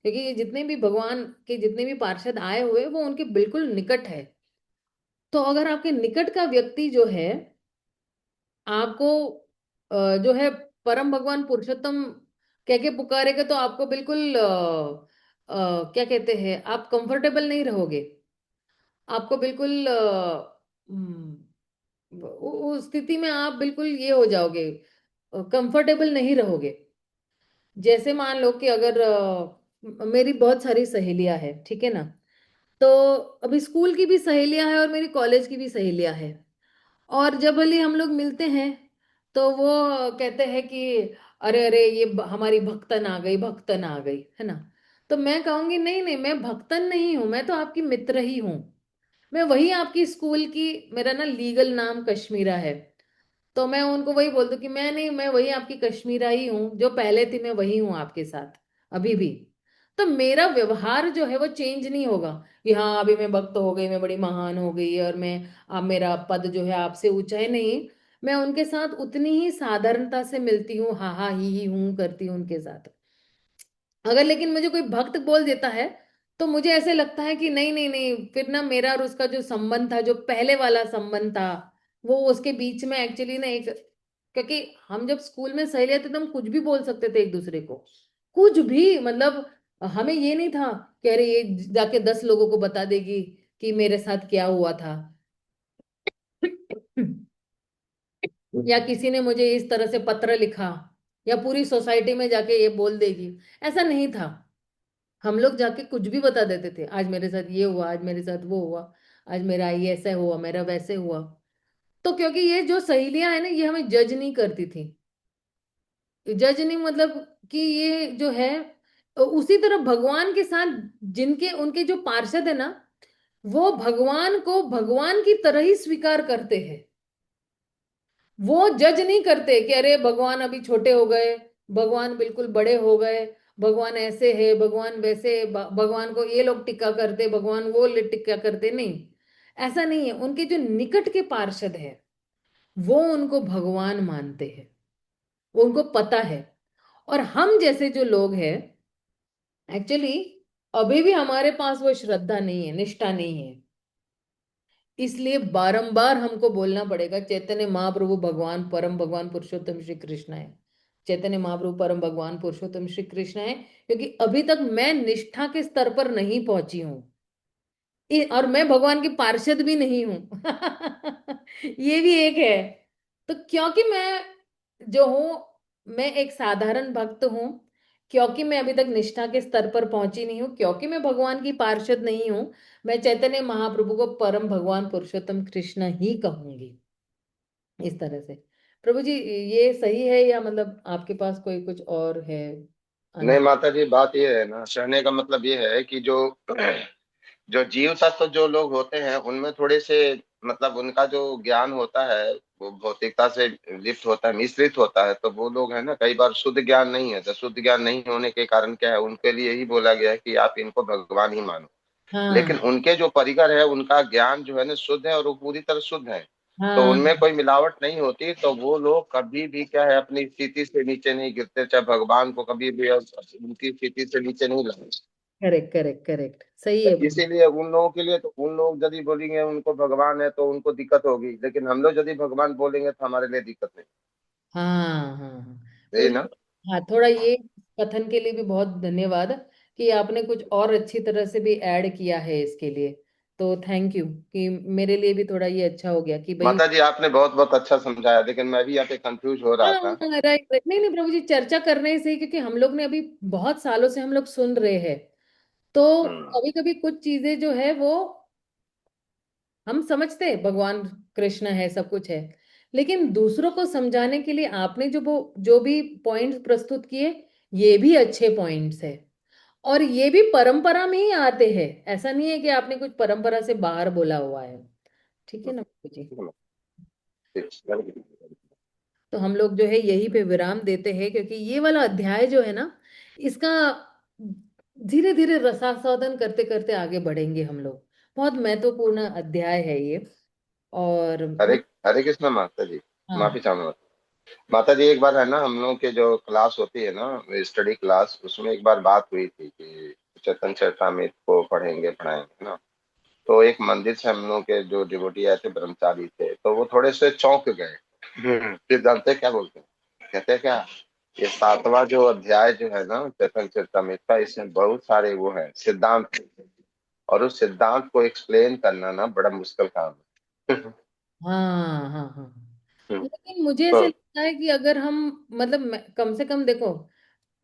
क्योंकि ये जितने भी भगवान के जितने भी पार्षद आए हुए वो उनके बिल्कुल निकट है। तो अगर आपके निकट का व्यक्ति जो है आपको जो है परम भगवान पुरुषोत्तम कह के पुकारेगा, तो आपको बिल्कुल क्या कहते हैं, आप कंफर्टेबल नहीं रहोगे। आपको बिल्कुल उस स्थिति में आप बिल्कुल ये हो जाओगे, कंफर्टेबल नहीं रहोगे। जैसे मान लो कि अगर मेरी बहुत सारी सहेलियां हैं, ठीक है ना। तो अभी स्कूल की भी सहेलियां हैं और मेरी कॉलेज की भी सहेलियां हैं। और जब भले हम लोग मिलते हैं तो वो कहते हैं कि अरे अरे ये हमारी भक्तन आ गई, भक्तन आ गई, है ना। तो मैं कहूंगी नहीं नहीं, मैं भक्तन नहीं हूं, मैं तो आपकी मित्र ही हूँ। मैं वही आपकी स्कूल की, मेरा ना लीगल नाम कश्मीरा है। तो मैं उनको वही बोल दूं कि मैं नहीं, मैं वही आपकी कश्मीरा ही हूँ, जो पहले थी मैं वही हूँ आपके साथ अभी भी। तो मेरा व्यवहार जो है वो चेंज नहीं होगा कि हाँ अभी मैं भक्त हो गई, मैं बड़ी महान हो गई और मैं, अब मेरा पद जो है आपसे ऊंचा है, नहीं। मैं उनके साथ उतनी ही साधारणता से मिलती हूँ, हाँ हाँ ही हूँ करती हूँ उनके साथ। अगर लेकिन मुझे कोई भक्त बोल देता है तो मुझे ऐसे लगता है कि नहीं नहीं नहीं, फिर ना मेरा और उसका जो संबंध था, जो पहले वाला संबंध था, वो उसके बीच में एक्चुअली ना एक, क्योंकि हम जब स्कूल में सहेलियां थे तो हम कुछ भी बोल सकते थे एक दूसरे को, कुछ भी मतलब। हमें ये नहीं था कि अरे ये जाके 10 लोगों को बता देगी कि मेरे साथ क्या हुआ था, या किसी ने मुझे इस तरह से पत्र लिखा, या पूरी सोसाइटी में जाके ये बोल देगी। ऐसा नहीं था। हम लोग जाके कुछ भी बता देते थे, आज मेरे साथ ये हुआ, आज मेरे साथ वो हुआ, आज मेरा ये ऐसा हुआ, मेरा वैसे हुआ। तो क्योंकि ये जो सहेलियां है ना, ये हमें जज नहीं करती थी। जज नहीं मतलब कि ये जो है, उसी तरह भगवान के साथ जिनके उनके जो पार्षद है ना, वो भगवान को भगवान की तरह ही स्वीकार करते हैं। वो जज नहीं करते कि अरे भगवान अभी छोटे हो गए, भगवान बिल्कुल बड़े हो गए, भगवान ऐसे है, भगवान वैसे, भगवान को ये लोग टिक्का करते, भगवान वो टिक्का करते, नहीं। ऐसा नहीं है। उनके जो निकट के पार्षद है वो उनको भगवान मानते हैं, वो उनको पता है। और हम जैसे जो लोग हैं, एक्चुअली अभी भी हमारे पास वो श्रद्धा नहीं है, निष्ठा नहीं है। इसलिए बारंबार हमको बोलना पड़ेगा चैतन्य महाप्रभु भगवान परम भगवान पुरुषोत्तम श्री कृष्ण है, चैतन्य महाप्रभु परम भगवान पुरुषोत्तम श्री कृष्ण है, क्योंकि अभी तक मैं निष्ठा के स्तर पर नहीं पहुंची हूं। और मैं भगवान की पार्षद भी नहीं हूं। ये भी एक है। तो क्योंकि मैं जो हूं, मैं एक साधारण भक्त हूं, क्योंकि मैं अभी तक निष्ठा के स्तर पर पहुंची नहीं हूं, क्योंकि मैं भगवान की पार्षद नहीं हूं, मैं चैतन्य महाप्रभु को परम भगवान पुरुषोत्तम कृष्ण ही कहूंगी। इस तरह से प्रभु जी, ये सही है या मतलब आपके पास कोई कुछ और है नहीं अनुभव? माता जी, बात ये है ना, कहने का मतलब ये है कि जो जो जीव तत्व जो लोग होते हैं उनमें थोड़े से, मतलब उनका जो ज्ञान होता है वो भौतिकता से लिप्त होता है, मिश्रित होता है। तो वो लोग है ना, कई बार शुद्ध ज्ञान नहीं है। तो शुद्ध ज्ञान नहीं होने के कारण क्या है, उनके लिए यही बोला गया है कि आप इनको भगवान ही मानो। हाँ लेकिन उनके जो परिकर है, उनका ज्ञान जो है ना शुद्ध है, और वो पूरी तरह शुद्ध है। तो हाँ। उनमें कोई मिलावट नहीं होती। तो वो लोग कभी भी क्या है, अपनी स्थिति से नीचे नहीं गिरते, चाहे भगवान को कभी भी उनकी स्थिति से नीचे नहीं लाते। करेक्ट करेक्ट करेक्ट, सही है प्रभु। इसीलिए उन लोगों के लिए, तो उन लोग यदि बोलेंगे उनको भगवान है तो उनको दिक्कत होगी, लेकिन हम लोग यदि भगवान बोलेंगे तो हमारे लिए दिक्कत नहीं। हाँ हाँ हाँ प्रभु यही जी। ना। हाँ, थोड़ा ये कथन के लिए भी बहुत धन्यवाद कि आपने कुछ और अच्छी तरह से भी ऐड किया है इसके लिए। तो थैंक यू कि मेरे लिए भी थोड़ा ये अच्छा हो गया कि भाई। माता जी, आपने बहुत बहुत अच्छा समझाया, लेकिन मैं भी यहाँ पे कंफ्यूज हो रहा हाँ था। राइट राइट, नहीं नहीं प्रभु जी, चर्चा करने से ही, क्योंकि हम लोग ने अभी बहुत सालों से हम लोग सुन रहे हैं, तो हम्म। कभी कभी कुछ चीजें जो है वो हम समझते हैं भगवान कृष्ण है, सब कुछ है, लेकिन दूसरों को समझाने के लिए आपने जो भी पॉइंट्स प्रस्तुत किए, ये भी अच्छे पॉइंट्स है। और ये भी परंपरा में ही आते हैं, ऐसा नहीं है कि आपने कुछ परंपरा से बाहर बोला हुआ है। ठीक है ना जी? तो हम लोग जो है यहीं पे विराम देते हैं, क्योंकि ये वाला अध्याय जो है ना, इसका धीरे धीरे रसास्वादन करते करते आगे बढ़ेंगे हम लोग। बहुत महत्वपूर्ण अध्याय है ये। और हरे हरे कृष्ण माता जी। हाँ माफी चाहूंगा। माता जी, एक बार है ना, हम लोग के जो क्लास होती है ना, स्टडी क्लास, उसमें एक बार बात हुई थी कि चेतन चरितमृत को पढ़ेंगे पढ़ाएंगे ना। तो एक मंदिर से हम लोग के जो डिवोटी आए थे, ब्रह्मचारी थे, तो वो थोड़े से चौंक गए। फिर जानते हैं क्या बोलते हैं, कहते हैं क्या, ये सातवां जो अध्याय जो है ना चेतन चरितमृत का, इसमें बहुत सारे वो है सिद्धांत, और उस सिद्धांत को एक्सप्लेन करना ना बड़ा मुश्किल काम है। हाँ हाँ हाँ। लेकिन मुझे तो ऐसे लगता है कि अगर हम, मतलब कम से कम देखो,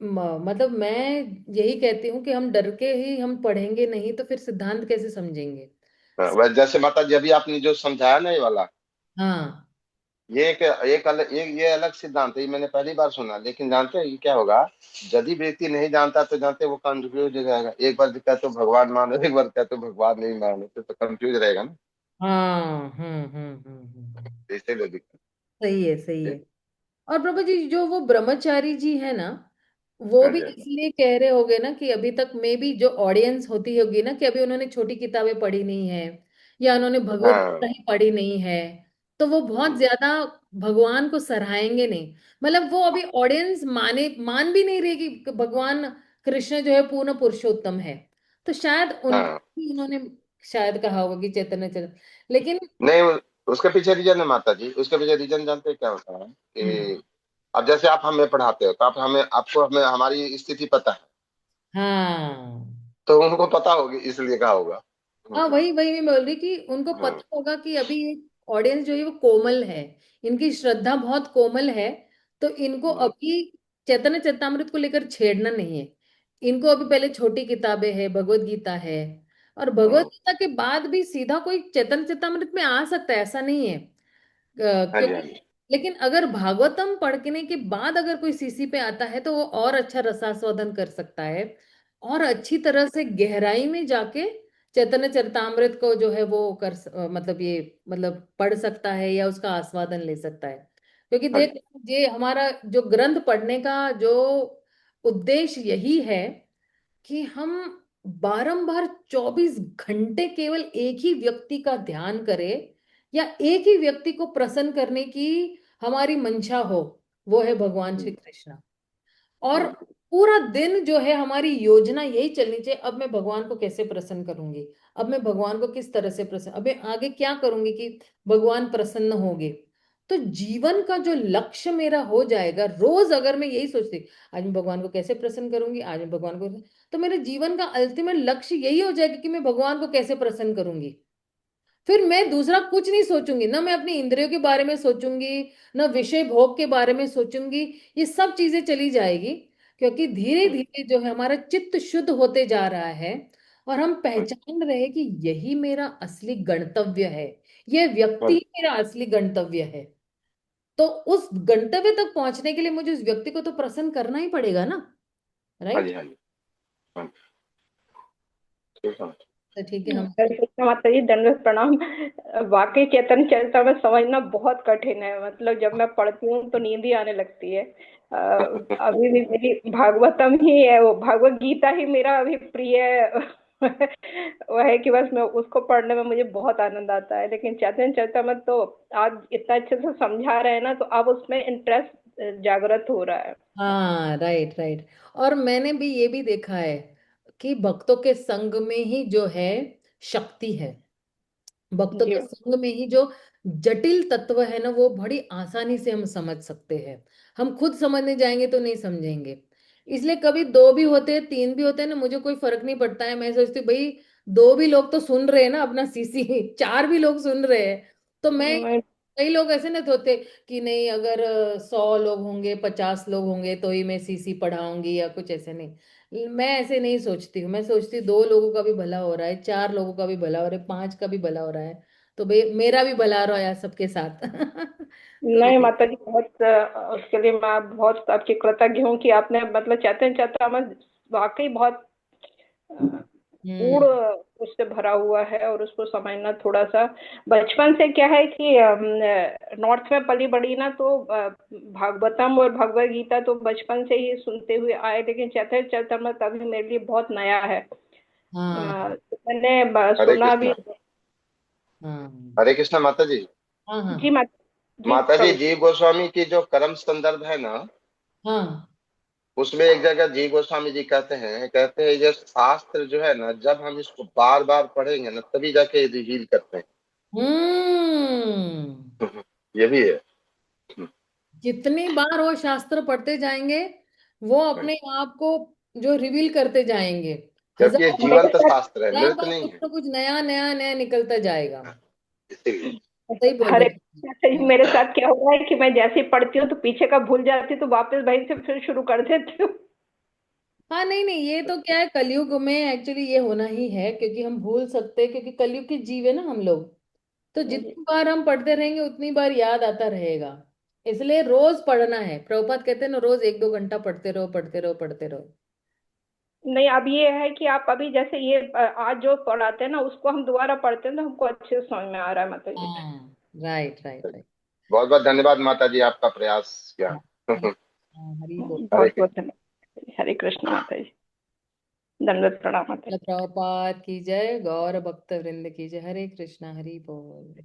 मतलब मैं यही कहती हूँ कि हम डर के ही हम पढ़ेंगे नहीं तो फिर सिद्धांत कैसे समझेंगे? वह जैसे माता जी अभी आपने जो समझाया ना, ये वाला, हाँ ये एक अलग, ये अलग सिद्धांत है, ये मैंने पहली बार सुना। लेकिन जानते हैं ये क्या होगा, यदि व्यक्ति नहीं जानता तो जानते हैं, वो कंफ्यूज हो जाएगा। एक बार कहते तो भगवान मानो, एक बार कहते तो भगवान नहीं मानो, तो कंफ्यूज रहेगा ना। हाँ इसीलिए दिक्कत सही है सही है। है। और प्रभु जी, जो वो ब्रह्मचारी जी है ना, वो हाँ भी जी, हाँ जी। इसलिए कह रहे होगे ना कि अभी तक में भी जो ऑडियंस होती होगी ना, कि अभी उन्होंने छोटी किताबें पढ़ी नहीं है, या उन्होंने भगवत हाँ। गीता ही पढ़ी नहीं है, तो वो बहुत हम्म, ज्यादा भगवान को सराहेंगे नहीं। मतलब वो अभी ऑडियंस मान भी नहीं रही कि भगवान कृष्ण जो है पूर्ण पुरुषोत्तम है। तो शायद उनके हाँ। भी उन्होंने शायद कहा होगा कि चैतन्य चैतन्य, लेकिन नहीं, उसके पीछे रीजन है माता जी, उसके पीछे रीजन जानते हैं क्या होता है हम्म, कि अब जैसे आप हमें पढ़ाते हो, तो आप हमें, आपको हमें हमारी स्थिति पता है, हाँ तो उनको पता होगी, इसलिए कहा होगा। हाँ, वही वही मैं बोल रही कि उनको हम्म, पता होगा कि अभी ऑडियंस जो है वो कोमल है, इनकी श्रद्धा बहुत कोमल है। तो इनको हम्म, अभी चैतन्य चरितमृत को लेकर छेड़ना नहीं है। इनको अभी पहले छोटी किताबें है, भगवत गीता है, और भगवत हम्म। गीता के बाद भी सीधा कोई चैतन्य चरितमृत में आ सकता है, ऐसा नहीं है। हाँ जी, हाँ क्योंकि जी। लेकिन अगर भागवतम पढ़ने के बाद अगर कोई सीसी पे आता है तो वो और अच्छा रसास्वादन कर सकता है, और अच्छी तरह से गहराई में जाके चैतन्य चरितामृत को जो है वो मतलब ये, मतलब पढ़ सकता है या उसका आस्वादन ले सकता है। क्योंकि हाँ देख, जी। ये हमारा जो ग्रंथ पढ़ने का जो उद्देश्य यही है कि हम बारंबार 24 घंटे केवल एक ही व्यक्ति का ध्यान करें, या एक ही व्यक्ति को प्रसन्न करने की हमारी मंशा हो, वो है भगवान श्री हम्म, कृष्ण। और हम्म, पूरा दिन जो है हमारी योजना यही चलनी चाहिए, अब मैं भगवान को कैसे प्रसन्न करूंगी, अब मैं भगवान को किस तरह से प्रसन्न, अब मैं आगे क्या करूंगी कि भगवान प्रसन्न होंगे। तो जीवन का जो लक्ष्य मेरा हो जाएगा, रोज अगर मैं यही सोचती आज मैं भगवान को कैसे प्रसन्न करूंगी, आज मैं भगवान को, तो मेरे जीवन का अल्टीमेट लक्ष्य यही हो जाएगा कि मैं भगवान को कैसे प्रसन्न करूंगी। फिर मैं दूसरा कुछ नहीं सोचूंगी, ना मैं अपनी इंद्रियों के बारे में सोचूंगी, ना विषय भोग के बारे में सोचूंगी। ये सब चीजें चली जाएगी, क्योंकि धीरे धीरे जो है हमारा चित्त शुद्ध होते जा रहा है, और हम पहचान रहे हैं कि यही मेरा असली गंतव्य है, यह व्यक्ति ही मेरा असली गंतव्य है। तो उस गंतव्य तक पहुंचने के लिए मुझे उस व्यक्ति को तो प्रसन्न करना ही पड़ेगा ना। हाँ जी, राइट। हाँ जी। हाँ जी, ठीक है। तो ठीक है हम। हरे कृष्ण माता जी, दंडवत प्रणाम। वाकई चैतन्य चरितमृत समझना बहुत कठिन है। मतलब जब मैं पढ़ती हूँ तो नींद ही आने लगती है। अभी भी मेरी भागवतम ही है, वो भागवत गीता ही मेरा अभी प्रिय वो है कि बस मैं उसको पढ़ने में मुझे बहुत आनंद आता है। लेकिन चैतन्य चरितमृत तो आज इतना अच्छे से समझा रहे हैं ना, तो अब उसमें इंटरेस्ट जागृत हो रहा है। हाँ, राइट राइट। और मैंने भी ये भी देखा है कि भक्तों के संग में ही जो है शक्ति है। भक्तों जी। के संग में ही जो जटिल तत्व है ना, वो बड़ी आसानी से हम समझ सकते हैं। हम खुद समझने जाएंगे तो नहीं समझेंगे। इसलिए कभी दो भी होते हैं, तीन भी होते हैं ना, मुझे कोई फर्क नहीं पड़ता है। मैं सोचती हूँ, भाई दो भी लोग तो सुन रहे हैं ना अपना सीसी, चार भी लोग सुन रहे हैं। तो मैं, मैं कई लोग ऐसे ना होते कि नहीं, अगर 100 लोग होंगे, 50 लोग होंगे तो ही मैं सीसी पढ़ाऊंगी या कुछ ऐसे नहीं। मैं ऐसे नहीं सोचती हूँ। मैं सोचती हूँ 2 लोगों का भी भला हो रहा है, 4 लोगों का भी भला हो रहा है, 5 का भी भला हो रहा है, तो भाई मेरा भी भला हो रहा है सबके साथ। नहीं तो माता जी, बहुत उसके लिए मैं बहुत आपकी कृतज्ञ हूँ कि आपने मतलब चैतन्य चरितमृत वाकई बहुत हम्म। गूढ़ उससे भरा हुआ है। और उसको समझना थोड़ा सा, बचपन से क्या है कि नॉर्थ में पली बड़ी ना, तो भागवतम और भगवत गीता तो बचपन से ही सुनते हुए आए। लेकिन चैतन्य चरितमृत अभी मेरे लिए बहुत नया है। हाँ तो मैंने हरे सुना भी। कृष्णा। हाँ हरे कृष्णा माता जी। हाँ हाँ जी माता जी, माता जी, प्रभु। जीव गोस्वामी की जो कर्म संदर्भ है ना, हाँ। उसमें एक जगह जीव गोस्वामी जी कहते हैं ये शास्त्र जो है ना, जब हम इसको बार बार पढ़ेंगे ना, तभी जाके रिवील करते हम्म। हैं। ये भी है। जितनी बार वो शास्त्र पढ़ते जाएंगे, वो अपने आप को जो रिवील करते जाएंगे। जबकि ये हजार बार, जीवंत मेरे साथ शास्त्र है, हजार मृत बार नहीं कुछ है। ना कुछ नया नया नया निकलता जाएगा। इसीलिए। सही बोल हरे रहे कृष्णा जी, मेरे साथ क्या हुआ है कि मैं जैसे ही पढ़ती हूँ तो पीछे का भूल जाती हूँ, तो वापस वहीं से फिर शुरू कर देती हूँ। हाँ, नहीं नहीं, ये तो क्या है, कलयुग में एक्चुअली ये होना ही है, क्योंकि हम भूल सकते हैं, क्योंकि कलयुग के जीव है ना हम लोग। तो जी। जितनी बार हम पढ़ते रहेंगे उतनी बार याद आता रहेगा। इसलिए रोज पढ़ना है। प्रभुपाद कहते हैं ना, रोज 1-2 घंटा पढ़ते रहो, पढ़ते रहो, पढ़ते रहो। नहीं, अब ये है कि आप अभी जैसे ये आज जो पढ़ाते हैं ना, उसको हम दोबारा पढ़ते हैं तो हमको अच्छे से समझ में आ रहा है माता जी। हाँ, राइट राइट राइट। बहुत बहुत धन्यवाद माता जी, आपका प्रयास किया। हरी, हाँ, हरी बोल। हरे बहुत बहुत कृष्ण। धन्यवाद। हरे कृष्ण माता जी, दंडवत प्रणाम माता जी। प्रभुपाद की जय, गौर भक्त वृंद की जय। हरे कृष्णा, हरि बोल।